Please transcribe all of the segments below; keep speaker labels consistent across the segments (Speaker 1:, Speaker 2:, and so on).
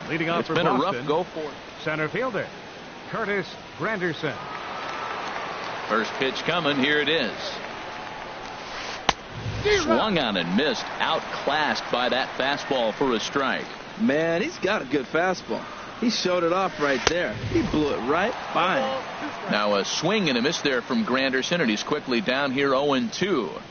Speaker 1: Leading off
Speaker 2: It's
Speaker 1: for
Speaker 2: been
Speaker 1: Boston,
Speaker 2: a rough go for it.
Speaker 1: Center fielder Curtis Granderson.
Speaker 2: First pitch coming. Here it is. Swung on and missed. Outclassed by that fastball for a strike.
Speaker 3: Man, he's got a good fastball. He showed it off right there. He blew it right by him.
Speaker 2: Now a swing and a miss there from Granderson, and he's quickly down here 0-2.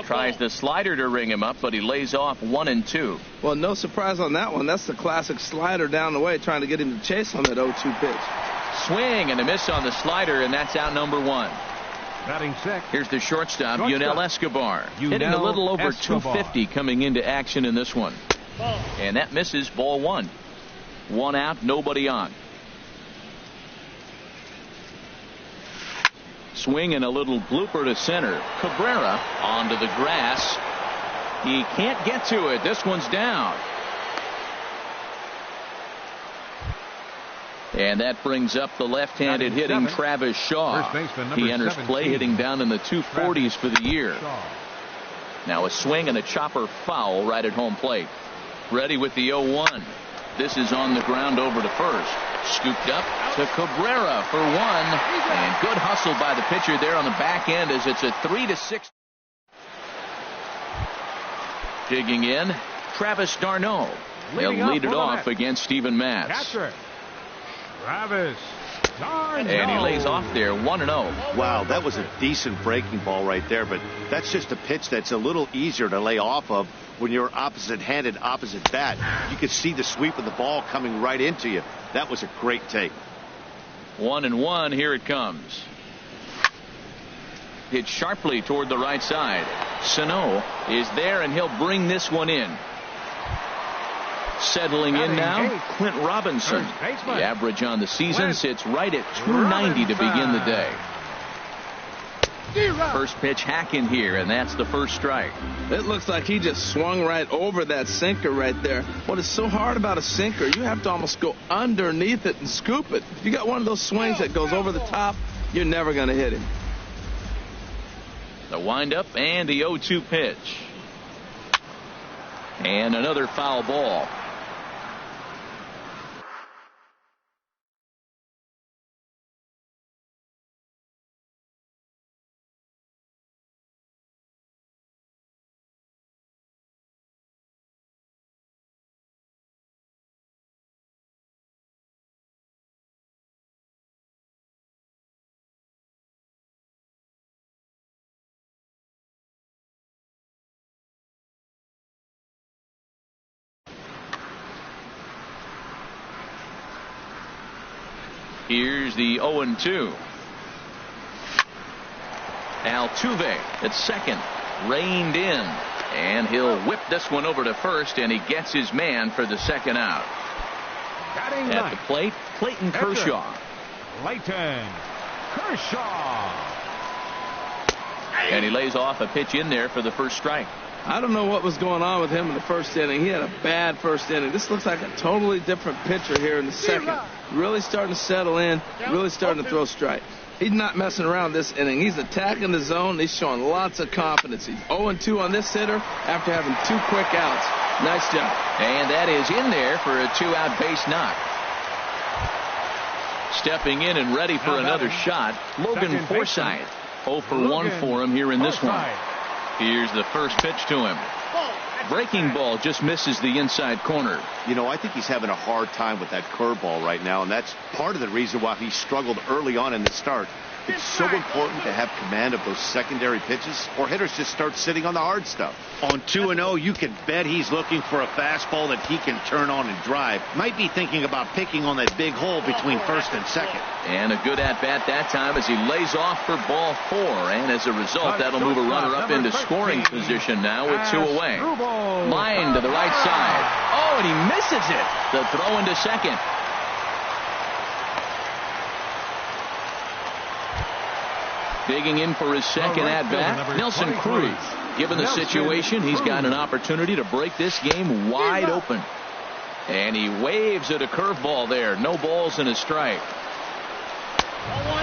Speaker 2: Tries the slider to ring him up, but he lays off 1-2.
Speaker 3: Well, no surprise on that one. That's the classic slider down the way, trying to get him to chase on that 0-2 pitch.
Speaker 2: Swing and a miss on the slider, and that's out number 1.
Speaker 1: Batting sixth.
Speaker 2: Here's the shortstop, Yunel Escobar. Hitting a little over 250 coming into action in this one. And that misses, ball 1. 1 out, nobody on. Swing and a little blooper to center. Cabrera onto the grass. He can't get to it. This one's down. And that brings up the left-handed hitting Travis Shaw. He enters
Speaker 1: 17.
Speaker 2: play hitting down in the 240s for the year. Now a swing and a chopper foul right at home plate. Ready with the 0-1. This is on the ground over to first. Scooped up to Cabrera for 1. And good hustle by the pitcher there on the back end as it's a 3-6. Digging in, Travis d'Arnaud. He'll lead it off against Steven Matz.
Speaker 1: Catcher Travis d'Arnaud.
Speaker 2: And he lays off there 1-0.
Speaker 4: Wow, that was a decent breaking ball right there, but that's just a pitch that's a little easier to lay off of when you're opposite-handed, opposite bat. You could see the sweep of the ball coming right into you. That was a great take.
Speaker 2: 1-1. Here it comes. Hit sharply toward the right side. Sano is there, and he'll bring this one in. Settling in now, Clint Robinson. The average on the season sits right at 290 to begin the day. First pitch hack in here, and that's the first strike.
Speaker 3: It looks like he just swung right over that sinker right there. What is so hard about a sinker, you have to almost go underneath it and scoop it. If you got one of those swings that goes over the top, you're never going to hit him.
Speaker 2: The windup and the 0-2 pitch. And another foul ball. Here's the 0-2. Altuve at second, reined in, and he'll whip this one over to first, and he gets his man for the second out. At the plate, Clayton Kershaw.
Speaker 1: Clayton Kershaw.
Speaker 2: And he lays off a pitch in there for the first strike.
Speaker 3: I don't know what was going on with him in the first inning. He had a bad first inning. This looks like a totally different pitcher here in the second. Really starting to settle in, really starting to throw strikes. He's not messing around this inning. He's attacking the zone. He's showing lots of confidence. He's 0-2 on this hitter after having 2 quick outs. Nice job.
Speaker 2: And that is in there for a 2-out base knock. Stepping in and ready for another shot, Logan Forsythe. 0 for 1 for him here in this one. Here's the first pitch to him. Breaking ball just misses the inside corner.
Speaker 4: You know, I think he's having a hard time with that curveball right now, and that's part of the reason why he struggled early on in the start. It's so important to have command of those secondary pitches, or hitters just start sitting on the hard stuff. On 2-0, you can bet he's looking for a fastball that he can turn on and drive. Might be thinking about picking on that big hole between first and second.
Speaker 2: And a good at-bat that time as he lays off for ball 4. And as a result, that'll move a runner up into scoring position now with 2 away. Line to the right side. Oh, and he misses it. The throw into second. Digging in for his second at-bat, Nelson Cruz. Given the situation, he's got an opportunity to break this game wide open. And he waves at a curveball there. No balls and a strike.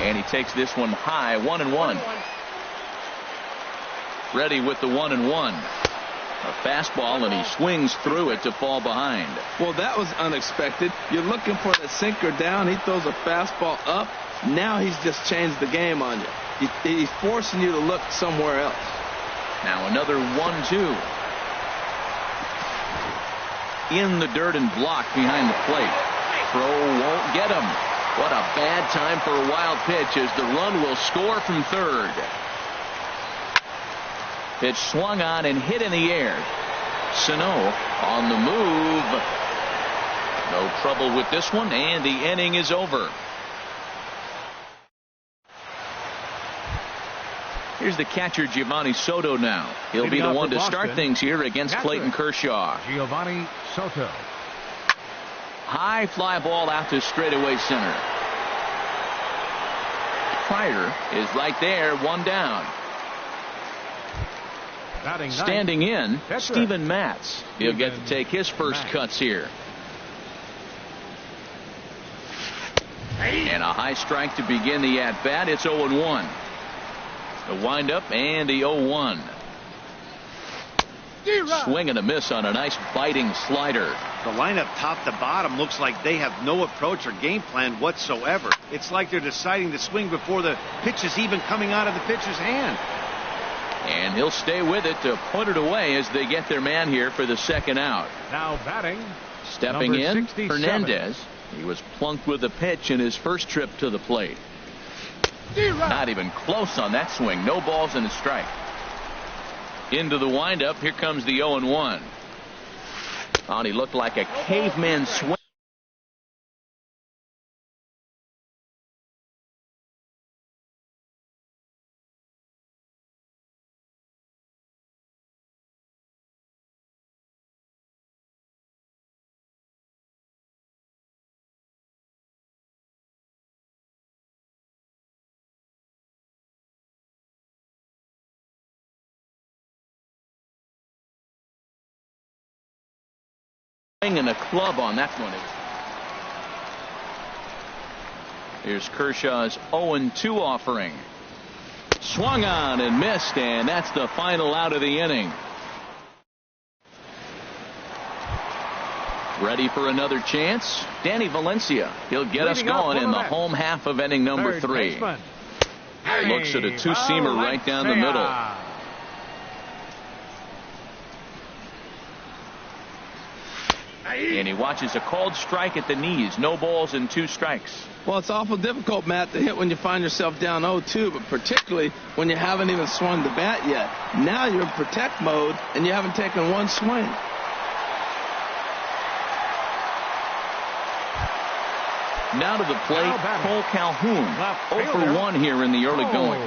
Speaker 2: And he takes this one high, 1-1. Ready with the 1-1. A fastball, and he swings through it to fall behind.
Speaker 3: Well, that was unexpected. You're looking for the sinker down. He throws a fastball up. Now he's just changed the game on you. He's forcing you to look somewhere else.
Speaker 2: Now another 1-2. In the dirt and blocked behind the plate. Throw won't get him. What a bad time for a wild pitch, as the run will score from third. Pitch swung on and hit in the air. Sano on the move. No trouble with this one, and the inning is over. Here's the catcher, Giovanni Soto, now. He'll be the one to start things here against Clayton Kershaw.
Speaker 1: Giovanni Soto.
Speaker 2: High fly ball out to straightaway center. Pryor is right there, one down. Standing in, Steven Matz. He'll get to take his first cuts here. And a high strike to begin the at-bat. It's 0-1. The windup and the 0-1. Swing and a miss on a nice biting slider.
Speaker 4: The lineup top to bottom looks like they have no approach or game plan whatsoever. It's like they're deciding to swing before the pitch is even coming out of the pitcher's hand.
Speaker 2: And he'll stay with it to put it away as they get their man here for the second out.
Speaker 1: Now batting.
Speaker 2: Stepping in,
Speaker 1: 67.
Speaker 2: Hernandez. He was plunked with a pitch in his first trip to the plate. Not even close on that swing. No balls and a strike. Into the windup. Here comes the 0-1. Oh, he looked like a caveman swing. And a club on that one. Here's Kershaw's 0-2 offering. Swung on and missed, and that's the final out of the inning. Ready for another chance? Danny Valencia. He'll get us going in the home half of inning number 3. Looks at a two-seamer right down the middle. And he watches a called strike at the knees. No balls and 2 strikes.
Speaker 3: Well, it's awful difficult, Matt, to hit when you find yourself down 0-2, but particularly when you haven't even swung the bat yet. Now you're in protect mode, and you haven't taken one swing.
Speaker 2: Now to the plate, Cole Calhoun. 0-for-1 here in the early going.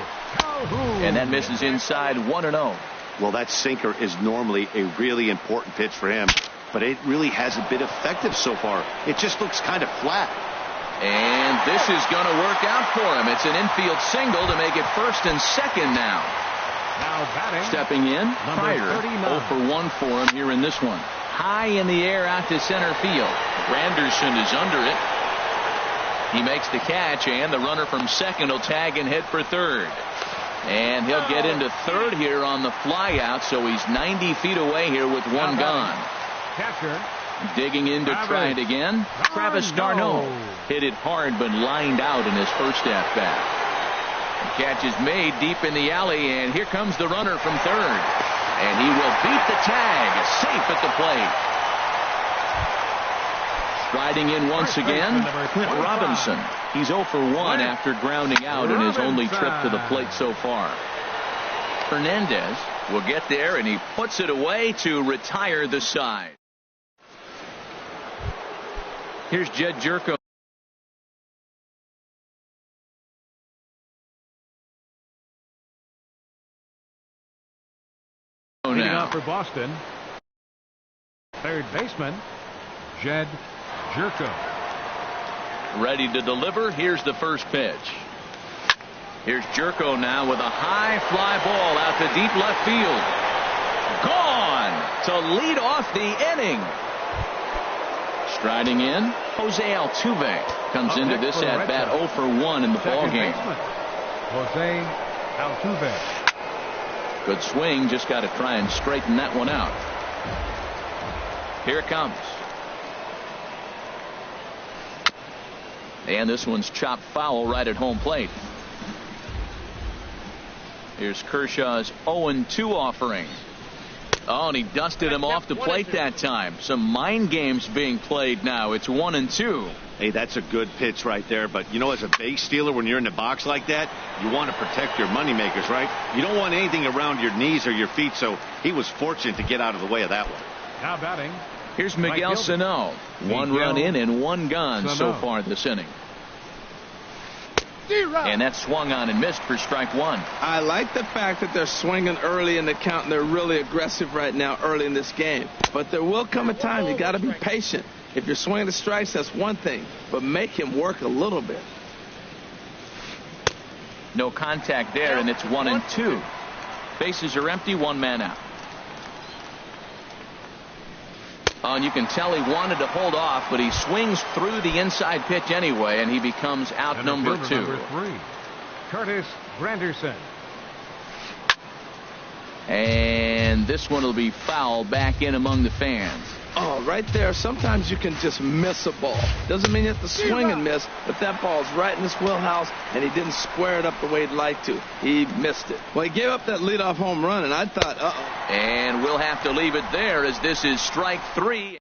Speaker 2: And that misses inside 1-0.
Speaker 4: Well, that sinker is normally a really important pitch for him, but it really hasn't been effective so far. It just looks kind of flat.
Speaker 2: And this is going to work out for him. It's an infield single to make it first and second now. Stepping in, Pryor. 0-for-1 for him here in this one. High in the air out to center field. Granderson is under it. He makes the catch, and the runner from second will tag and head for third. And he'll get into third here on the fly out, so he's 90 feet away here with one gone.
Speaker 1: Catcher.
Speaker 2: Digging in to try it again. Travis d'Arnaud hit it hard but lined out in his first at-bat. The catch is made deep in the alley, and here comes the runner from third. And he will beat the tag, safe at the plate. Striding in once again, Clint Robinson. He's 0-for-1 after grounding out in his only trip to the plate so far. Hernandez will get there, and he puts it away to retire the side. Here's Jed Jerko.
Speaker 1: Leading off for Boston, third baseman, Jed Jerko.
Speaker 2: Ready to deliver. Here's the first pitch. Here's Jerko now with a high fly ball out to deep left field. Gone to lead off the inning. Striding in, Jose Altuve comes into this at bat 0-for-1 in the ball game.
Speaker 1: Jose Altuve.
Speaker 2: Good swing, just got to try and straighten that one out. Here it comes. And this one's chopped foul right at home plate. Here's Kershaw's 0-2 offering. Oh, and he dusted him off the plate that time. Some mind games being played now. It's 1-2.
Speaker 4: Hey, that's a good pitch right there. But, you know, as a base stealer, when you're in the box like that, you want to protect your moneymakers, right? You don't want anything around your knees or your feet, so he was fortunate to get out of the way of that one.
Speaker 1: Now batting.
Speaker 2: Here's Miguel Sano. One run in and one gone so far this inning. And that swung on and missed for strike one.
Speaker 3: I like the fact that they're swinging early in the count, and they're really aggressive right now early in this game. But there will come a time you got to be patient. If you're swinging the strikes, that's one thing, but make him work a little bit.
Speaker 2: No contact there, and it's 1-2. Bases are empty, one man out. Oh, and you can tell he wanted to hold off, but he swings through the inside pitch anyway, and he becomes out number 2.
Speaker 1: Number 3, Curtis Granderson.
Speaker 3: And this one will be fouled back in among the fans. Oh, right there. Sometimes you can just miss a ball. Doesn't mean you have to swing and miss, but that ball's right in his wheelhouse, and he didn't square it up the way he'd like to. He missed it. Well, he gave up that leadoff home run, and I thought, uh-oh.
Speaker 2: And we'll have to leave it there as this is strike 3.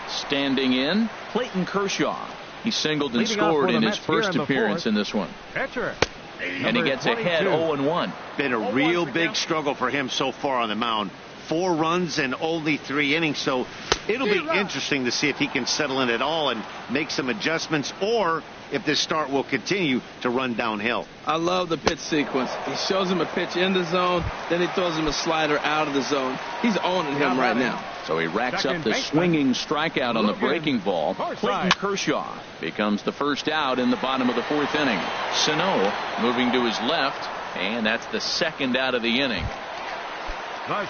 Speaker 2: Standing in, Clayton Kershaw. He singled and scored in his first appearance in this one.
Speaker 1: Catcher.
Speaker 2: And he gets ahead 0-1.
Speaker 4: Been a real big struggle for him so far on the mound. 4 runs in only 3 innings, so it'll be interesting to see if he can settle in at all and make some adjustments, or if this start will continue to run downhill.
Speaker 3: I love the pitch sequence. He shows him a pitch in the zone, then he throws him a slider out of the zone. He's owning him right now.
Speaker 2: So he racks up the swinging strikeout on the breaking ball. Clayton Kershaw becomes the first out in the bottom of the 4th inning. Sano moving to his left, and that's the second out of the inning.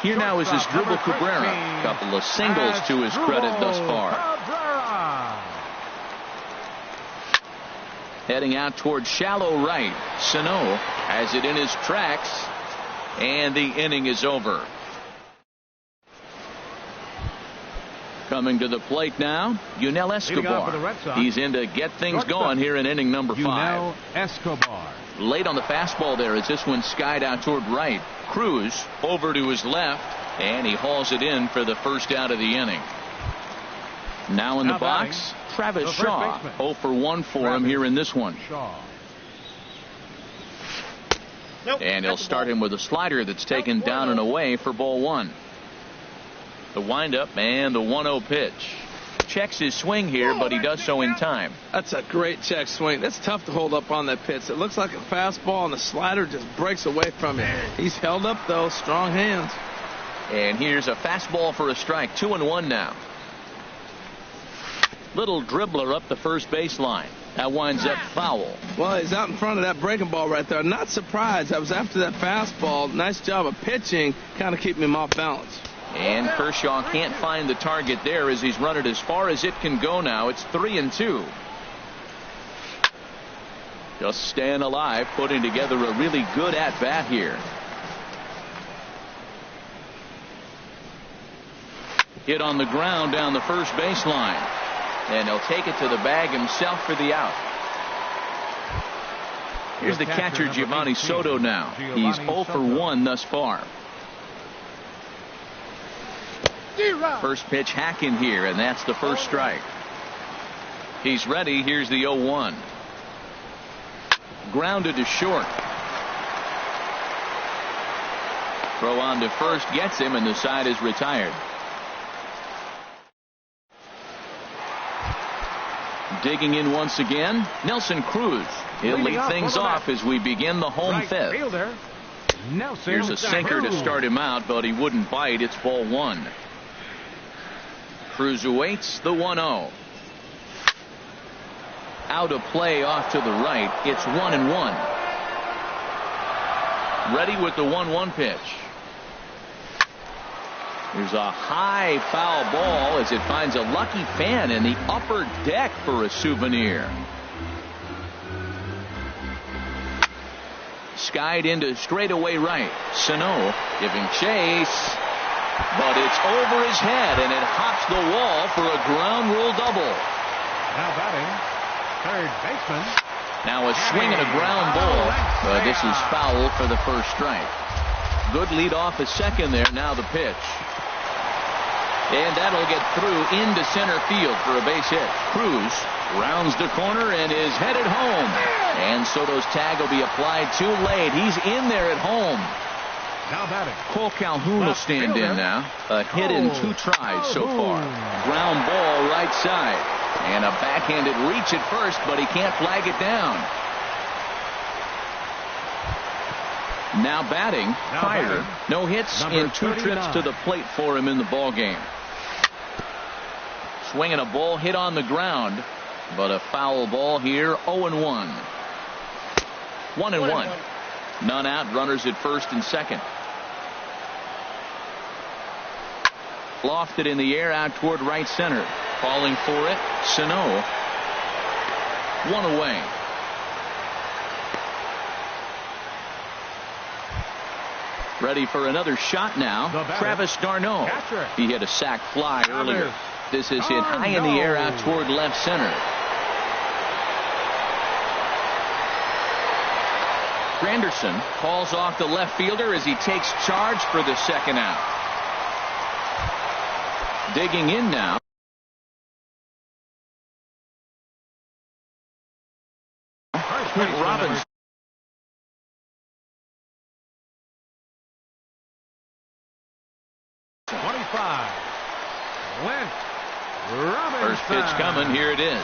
Speaker 2: Here now is his dribble Cabrera. Couple of singles to his credit thus far. Heading out toward shallow right. Sano has it in his tracks, and the inning is over. Coming to the plate now, Yunel Escobar. He's in to get things going here in inning number 5.
Speaker 1: Yunel Escobar.
Speaker 2: Late on the fastball there as this one skied out toward right. Cruz over to his left, and he hauls it in for the first out of the inning. Now in the box, Travis Shaw. 0 for 1 for him here in this one. And he'll start him with a slider that's taken down and away for ball 1. The windup and the 1-0 pitch. Checks his swing here, but he does so in time.
Speaker 3: That's a great check swing. That's tough to hold up on that pitch. It looks like a fastball, and the slider just breaks away from him. He's held up, though. Strong hands.
Speaker 2: And here's a fastball for a strike. 2-1 now. Little dribbler up the first baseline. That winds up foul.
Speaker 3: Well, he's out in front of that breaking ball right there. Not surprised. I was after that fastball. Nice job of pitching, kind of keeping him off balance.
Speaker 2: And Kershaw can't find the target there as he's run it as far as it can go now. It's 3-2. Just staying alive, putting together a really good at-bat here. Hit on the ground down the first baseline. And he'll take it to the bag himself for the out. Here's the catcher, Giovanni Soto now. He's 0 for 1 thus far. First pitch hack in here, and that's the first strike. He's ready. Here's the 0-1. Grounded to short. Throw on to first gets him, and the side is retired. Digging in once again, Nelson Cruz. He'll lead things off as we begin the home 5th. Here's a sinker to start him out, but he wouldn't bite. It's ball 1. Cruz awaits the 1-0. Out of play off to the right. It's 1-1. Ready with the 1-1 pitch. There's a high foul ball as it finds a lucky fan in the upper deck for a souvenir. skied into straightaway right. Sano giving chase, but it's over his head, and it hops the wall for a ground rule double.
Speaker 1: Now batting, third baseman.
Speaker 2: Now a swing and a ground ball, but this is foul for the first strike. Good lead off at second there. Now the pitch. And that'll get through into center field for a base hit. Cruz rounds the corner and is headed home. And Soto's tag will be applied too late. He's in there at home.
Speaker 1: Now batting.
Speaker 2: Cole Calhoun will stand in now. A hit in 2 tries so far. Ground ball right side. And a backhanded reach at first, but he can't flag it down. Now batting, Fire. No hits in 2 trips to the plate for him in the ball game. Swinging a ball hit on the ground, but a foul ball here. 0-1. 1-1. None out. Runners at first and second. Lofted in the air out toward right center. Falling for it, Sano. 1 away. Ready for another shot now. Travis d'Arnaud. He hit a sac fly earlier. This is hit high in the air out toward left center. Granderson calls off the left fielder as he takes charge for the second out. Digging in now. Robbins. First pitch coming. Here it is.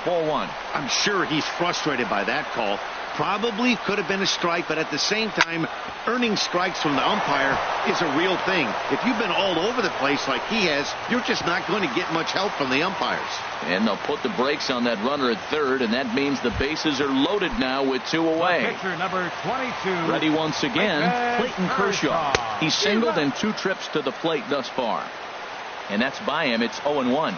Speaker 2: 4-1.
Speaker 4: I'm sure he's frustrated by that call. Probably could have been a strike, but at the same time, earning strikes from the umpire is a real thing. If you've been all over the place like he has, you're just not going to get much help from the umpires.
Speaker 2: And they'll put the brakes on that runner at third, and that means the bases are loaded now with 2 away.
Speaker 1: Pitcher number 22.
Speaker 2: Ready once again, Clayton Kershaw. He's singled in 2 trips to the plate thus far. And that's by him. It's 0-1.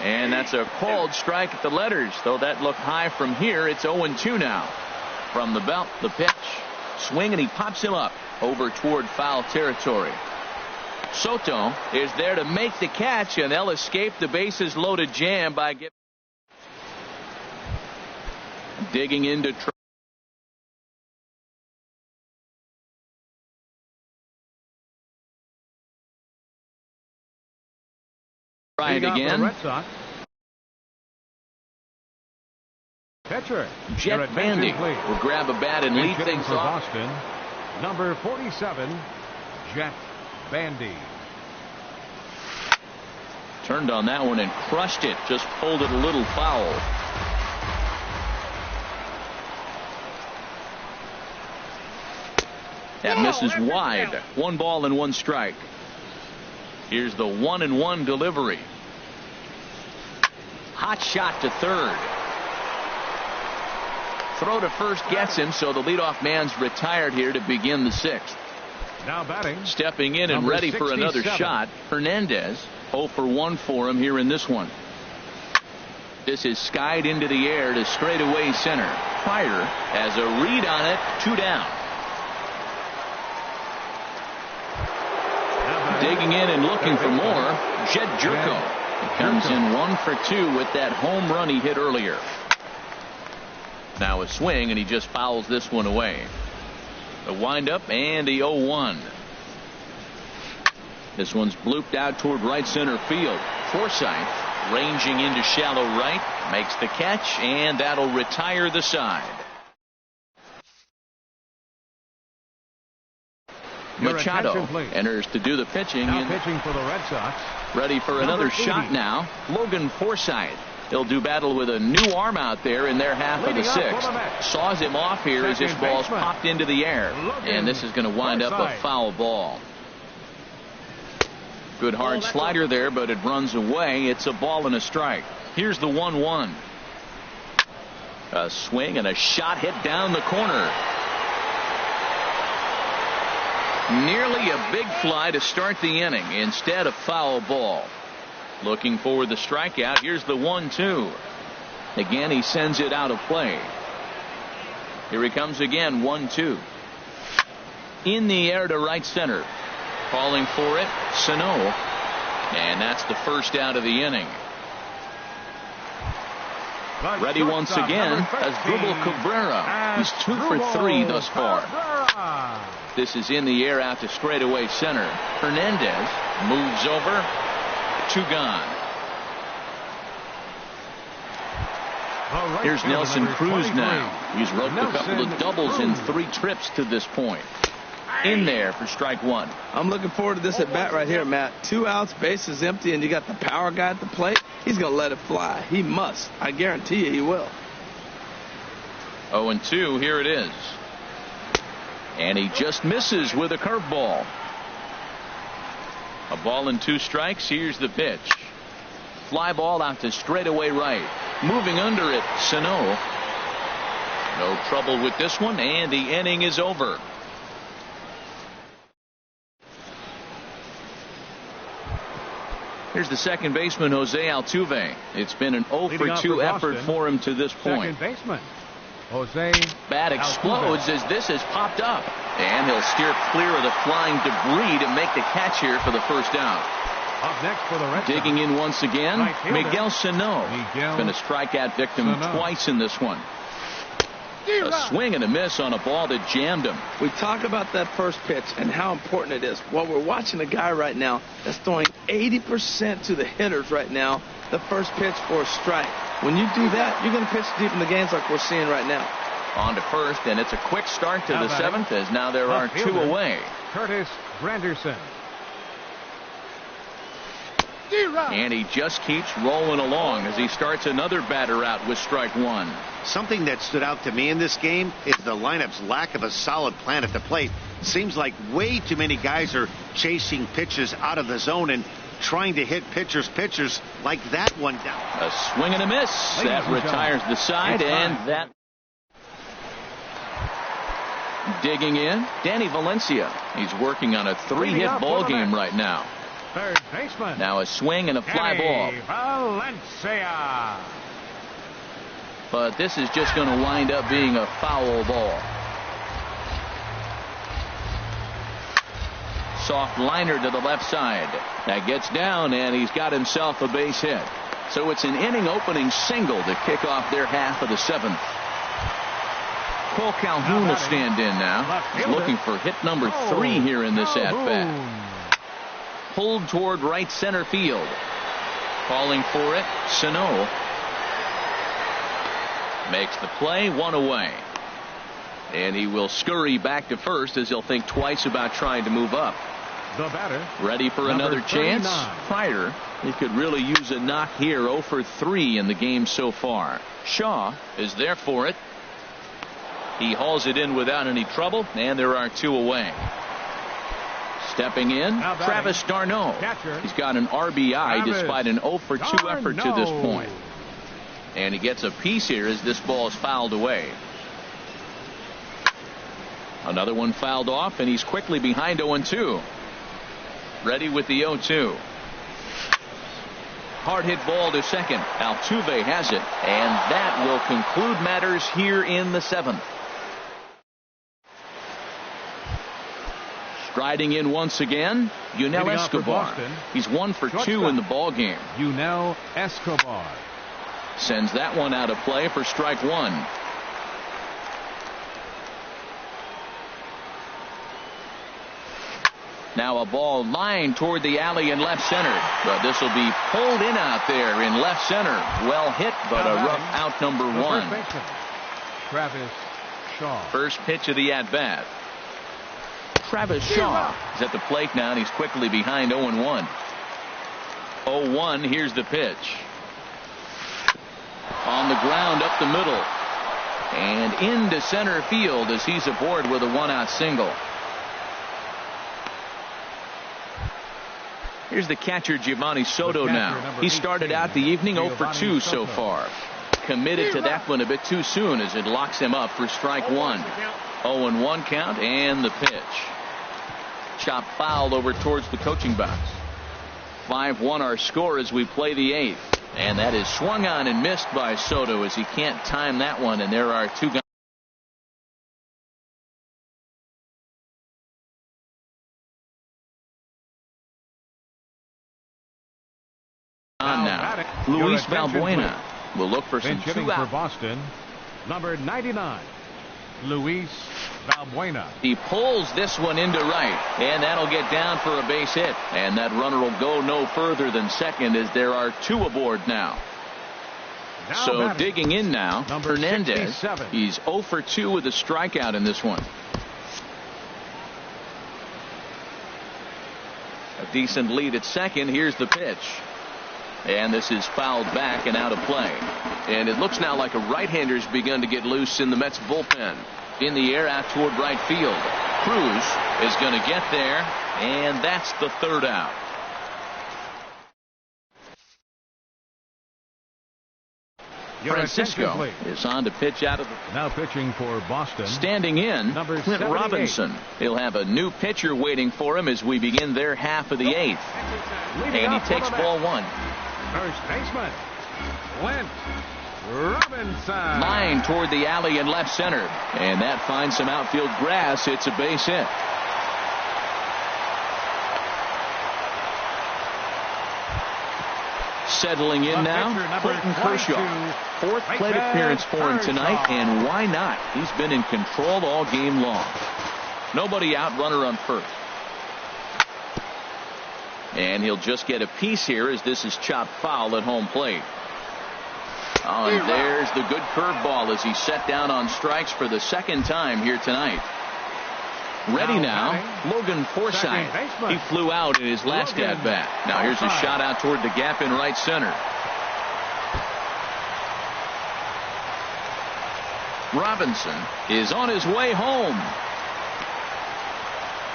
Speaker 2: And that's a called strike at the letters. Though that looked high from here, it's 0-2 now. From the belt, the pitch. Swing, and he pops him up over toward foul territory. Soto is there to make the catch, and they'll escape the bases loaded jam by digging into try it again.
Speaker 1: Pitcher
Speaker 2: Jet Bandy will grab a bat and lead things off.
Speaker 1: Boston, number 47, Jet Bandy.
Speaker 2: Turned on that one and crushed it. Just pulled it a little foul. That misses wide. 1 ball and 1 strike. Here's the 1-1 delivery. Hot shot to third. Throw to first gets him, so the leadoff man's retired here to begin the 6th.
Speaker 1: Now batting.
Speaker 2: Stepping in and ready for another shot, Hernandez. 0 for 1 for him here in this one. This is skied into the air to straightaway center. Fire has a read on it. 2 down. Digging in and looking for more, Jed Jerko. He comes in 1 for 2 with that home run he hit earlier. Now a swing, and he just fouls this one away. The windup and the 0-1. This one's blooped out toward right center field. Forsythe ranging into shallow right, makes the catch, and that'll retire the side. Machado enters to do the pitching.
Speaker 1: Now pitching for the Red Sox.
Speaker 2: Ready for another shot now. Logan Forsythe. He'll do battle with a new arm out there in their half of the 6th. Saws him off here as this ball's popped into the air. And this is going to wind up a foul ball. Good hard slider there, but it runs away. It's a ball and a strike. Here's the 1-1. A swing and a shot hit down the corner. Nearly a big fly to start the inning. Instead, a foul ball. Looking for the strikeout. Here's the 1-2. Again, he sends it out of play. Here he comes again, 1-2. In the air to right center. Calling for it, Sano. And that's the first out of the inning. Ready once again as Dribble Cabrera. He's 2 for 3 thus far. This is in the air out to straightaway center. Hernandez moves over. 2 gone. Here's Nelson Cruz now. He's roped a couple of doubles in 3 trips to this point. In there for strike 1.
Speaker 3: I'm looking forward to this at bat right here, Matt. 2 outs, bases empty, and you got the power guy at the plate. He's going to let it fly. He must. I guarantee you he will.
Speaker 2: 0-2, here it is. And he just misses with a curveball. A ball and 2 strikes. Here's the pitch. Fly ball out to straightaway right. Moving under it, Sano. No trouble with this one, and the inning is over. Here's the second baseman, Jose Altuve. It's been an 0 for 2 effort for him to this point.
Speaker 1: Second baseman, Jose.
Speaker 2: Bat explodes as this has popped up. And he'll steer clear of the flying debris to make the catch here for the first out.
Speaker 1: Up next for the Red Sox.
Speaker 2: Digging in once again,
Speaker 1: Right
Speaker 2: Miguel Sano. Been a strikeout victim twice in this one. A swing and a miss on a ball that jammed him.
Speaker 3: We talk about that first pitch and how important it is. Well, we're watching a guy right now that's throwing 80% to the hitters right now. The first pitch for a strike. When you do that, you're going to pitch deep in the games like we're seeing right now.
Speaker 2: On to first, and it's a quick start to the 7th as now there are 2 away.
Speaker 1: Curtis Granderson.
Speaker 2: And he just keeps rolling along as he starts another batter out with strike 1.
Speaker 4: Something that stood out to me in this game is the lineup's lack of a solid plan at the plate. Seems like way too many guys are chasing pitches out of the zone and trying to hit pitchers like that one down.
Speaker 2: A swing and a miss. That retires the side, and that. Digging in, Danny Valencia. He's working on a 3-hit ball game right now.
Speaker 1: Third baseman.
Speaker 2: Now a swing and a fly ball.
Speaker 1: Valencia.
Speaker 2: But this is just going to wind up being a foul ball. Soft liner to the left side. That gets down, and he's got himself a base hit. So it's an inning opening single to kick off their half of the 7th. Cole Calhoun will stand in now. He's looking for hit number 3 here in this at-bat. Pulled toward right center field. Calling for it, Sano. Makes the play, 1 away. And he will scurry back to first as he'll think twice about trying to move up.
Speaker 1: The batter.
Speaker 2: Ready for another chance. Pryor, he could really use a knock here. 0 for 3 in the game so far. Shaw is there for it. He hauls it in without any trouble, and there are 2 away. Stepping in, Travis d'Arnaud. He's got an RBI despite an 0 for 2 effort to this point. And he gets a piece here as this ball is fouled away. Another one fouled off, and he's quickly behind 0-2. Ready with the 0-2. Hard hit ball to second. Altuve has it, and that will conclude matters here in the 7th. Striding in once again, Yunel Escobar. He's 1 for 2 in the ball game.
Speaker 1: Yunel Escobar
Speaker 2: sends that one out of play for strike 1. Now a ball lined toward the alley in left center, but this will be pulled in out there in left center. Well hit, but a rough out number 1.
Speaker 1: Travis Shaw.
Speaker 2: First pitch of the at-bat. Travis Shaw is at the plate now, and he's quickly behind 0-1. 0-1, here's the pitch. On the ground up the middle. And into center field as he's aboard with a 1-out single. Here's the catcher, Giovanni Soto now. He started out the evening 0 for 2 so far. Committed to that one a bit too soon as it locks him up for strike 1. 0-1 count, and the pitch. Chop foul over towards the coaching box. 5-1 our score as we play the 8th. And that is swung on and missed by Soto as he can't time that one, and there are 2 guys. now. Luis Valbuena will look for some
Speaker 1: Bench hitting for
Speaker 2: two-out.
Speaker 1: Boston, number 99, Luis Valbuena.
Speaker 2: He pulls this one into right, and that'll get down for a base hit. And that runner will go no further than second as there are two aboard now. So
Speaker 1: batting,
Speaker 2: digging in now,
Speaker 1: number
Speaker 2: Hernandez.
Speaker 1: 67.
Speaker 2: He's 0 for 2 with a strikeout in this one. A decent lead at second. Here's the pitch. And this is fouled back and out of play.
Speaker 5: And it looks now like a right-hander's begun to get loose in the Mets bullpen.
Speaker 2: In the air out toward right field. Cruz is going to get there, and that's the third out.
Speaker 1: Your
Speaker 2: Francisco
Speaker 1: attention, please.
Speaker 2: is on to pitch out of the...
Speaker 1: Now pitching for Boston,
Speaker 2: Standing in,
Speaker 1: number
Speaker 2: Clint
Speaker 1: 78.
Speaker 2: Robinson. He'll have a new pitcher waiting for him as we begin their half of the eighth.
Speaker 1: leading
Speaker 2: And he
Speaker 1: off for
Speaker 2: takes
Speaker 1: the
Speaker 2: ball
Speaker 1: Mets.
Speaker 2: one.
Speaker 1: First baseman, Clint Robinson.
Speaker 2: Line toward the alley in left center. And that finds some outfield grass. It's a base hit. Settling in now, Clayton Kershaw. Fourth plate appearance for him tonight, and why not? He's been in control all game long. Nobody out, runner on first. And he'll just get a piece here as this is chopped foul at home plate. Oh, and there's the good curveball as he's set down on strikes for the second time here tonight. Ready now, Logan Forsythe. He flew out in his last at bat. Now here's a shot out toward the gap in right center. Robinson is on his way home.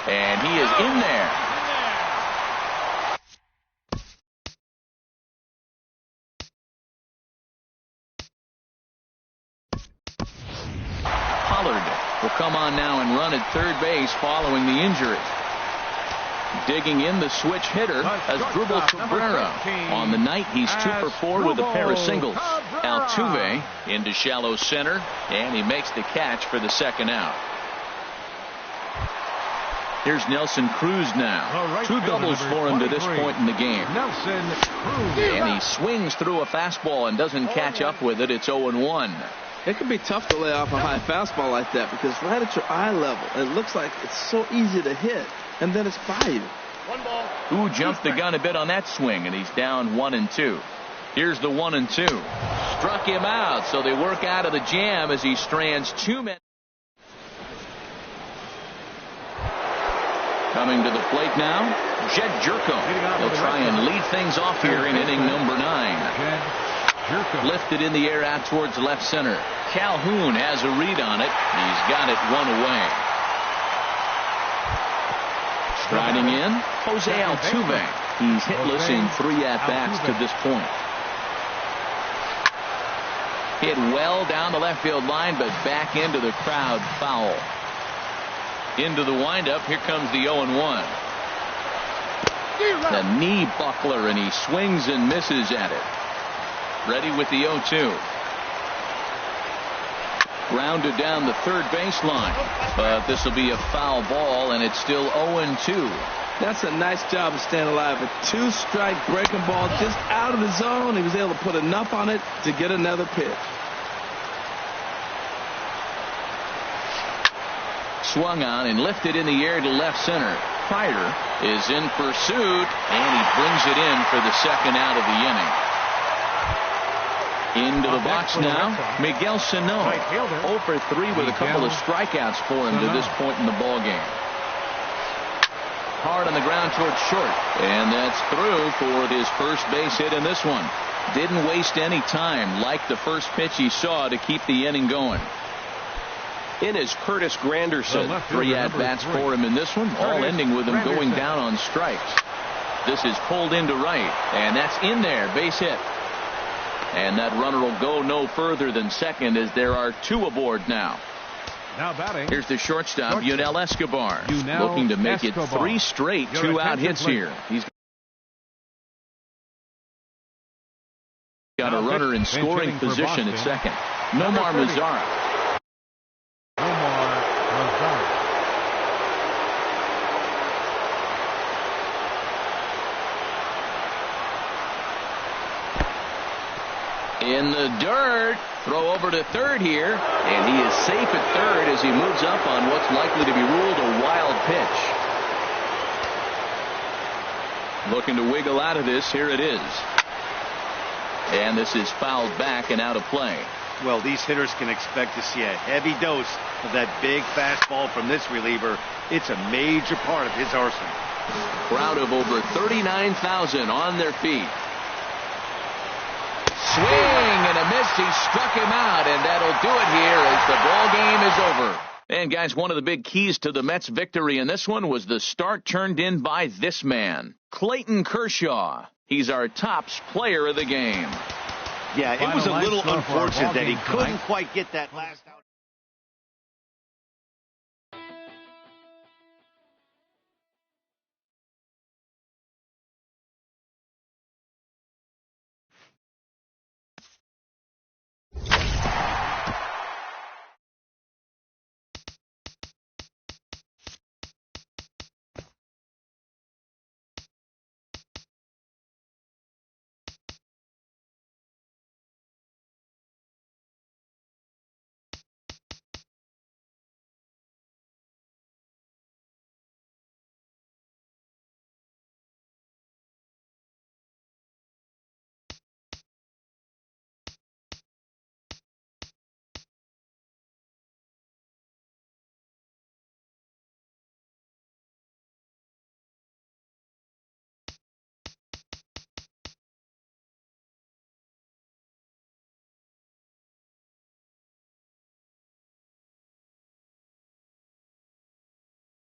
Speaker 2: And he is in there. Will come on now and run at third base following the injury. Digging in, the switch hitter as Dribble Cabrera. On the night, he's 2 for 4 with a pair of singles. Altuve into shallow center, and he makes the catch for the second out. Here's Nelson Cruz now. 2 doubles for him to this point in the game.
Speaker 1: Nelson Cruz.
Speaker 2: And he swings through a fastball and doesn't catch up with it. It's 0-1.
Speaker 3: It can be tough to lay off a high fastball like that because right at your eye level, it looks like it's so easy to hit, and then it's by you.
Speaker 2: Who jumped the gun a bit on that swing, and he's down 1-2. Here's the 1-2. Struck him out, so they work out of the jam as he strands 2 men. Coming to the plate now, Jed Jerko. He'll try and lead things off here in inning number 9. Lifted in the air out towards left center. Calhoun has a read on it. He's got it 1 away. Striding in, Jose Altuve. He's hitless in 3 at-bats to this point. Hit well down the left field line, but back into the crowd foul. Into the windup, here comes the 0-1. The knee buckler, and he swings and misses at it. Ready with the 0-2. Grounded down the third baseline. But this will be a foul ball, and it's still 0-2.
Speaker 3: That's a nice job of staying alive. A 2-strike breaking ball just out of the zone. He was able to put enough on it to get another pitch.
Speaker 2: Swung on and lifted in the air to left center. Pryor is in pursuit, and he brings it in for the second out of the inning. Into the box now, Miguel Sano. 0 for 3 with a couple of strikeouts for him to this point in the ball game. Hard on the ground towards short, and that's through for his first base hit in this one. Didn't waste any time, like the first pitch he saw, to keep the inning going.
Speaker 5: In is Curtis Granderson.
Speaker 2: 3 at-bats for him in this one, all ending with him going down on strikes. This is pulled into right, and that's in there, base hit. And that runner will go no further than second as there are 2 aboard now.
Speaker 1: Now batting.
Speaker 2: Here's the shortstop, Yunel Escobar. Looking to make it 3 straight 2-out hits here. He's got a runner in scoring position at second. Nomar Mazara. In the dirt. Throw over to third here. And he is safe at third as he moves up on what's likely to be ruled a wild pitch. Looking to wiggle out of this. Here it is. And this is fouled back and out of play.
Speaker 4: Well, these hitters can expect to see a heavy dose of that big fastball from this reliever. It's a major part of his arsenal.
Speaker 2: Crowd of over 39,000 on their feet. Swing and a miss. He struck him out, and that'll do it here as the ball game is over. And guys, one of the big keys to the Mets' victory in this one was the start turned in by this man, Clayton Kershaw. He's our tops player of the game.
Speaker 4: Yeah, it was a little unfortunate that he couldn't quite get that last out.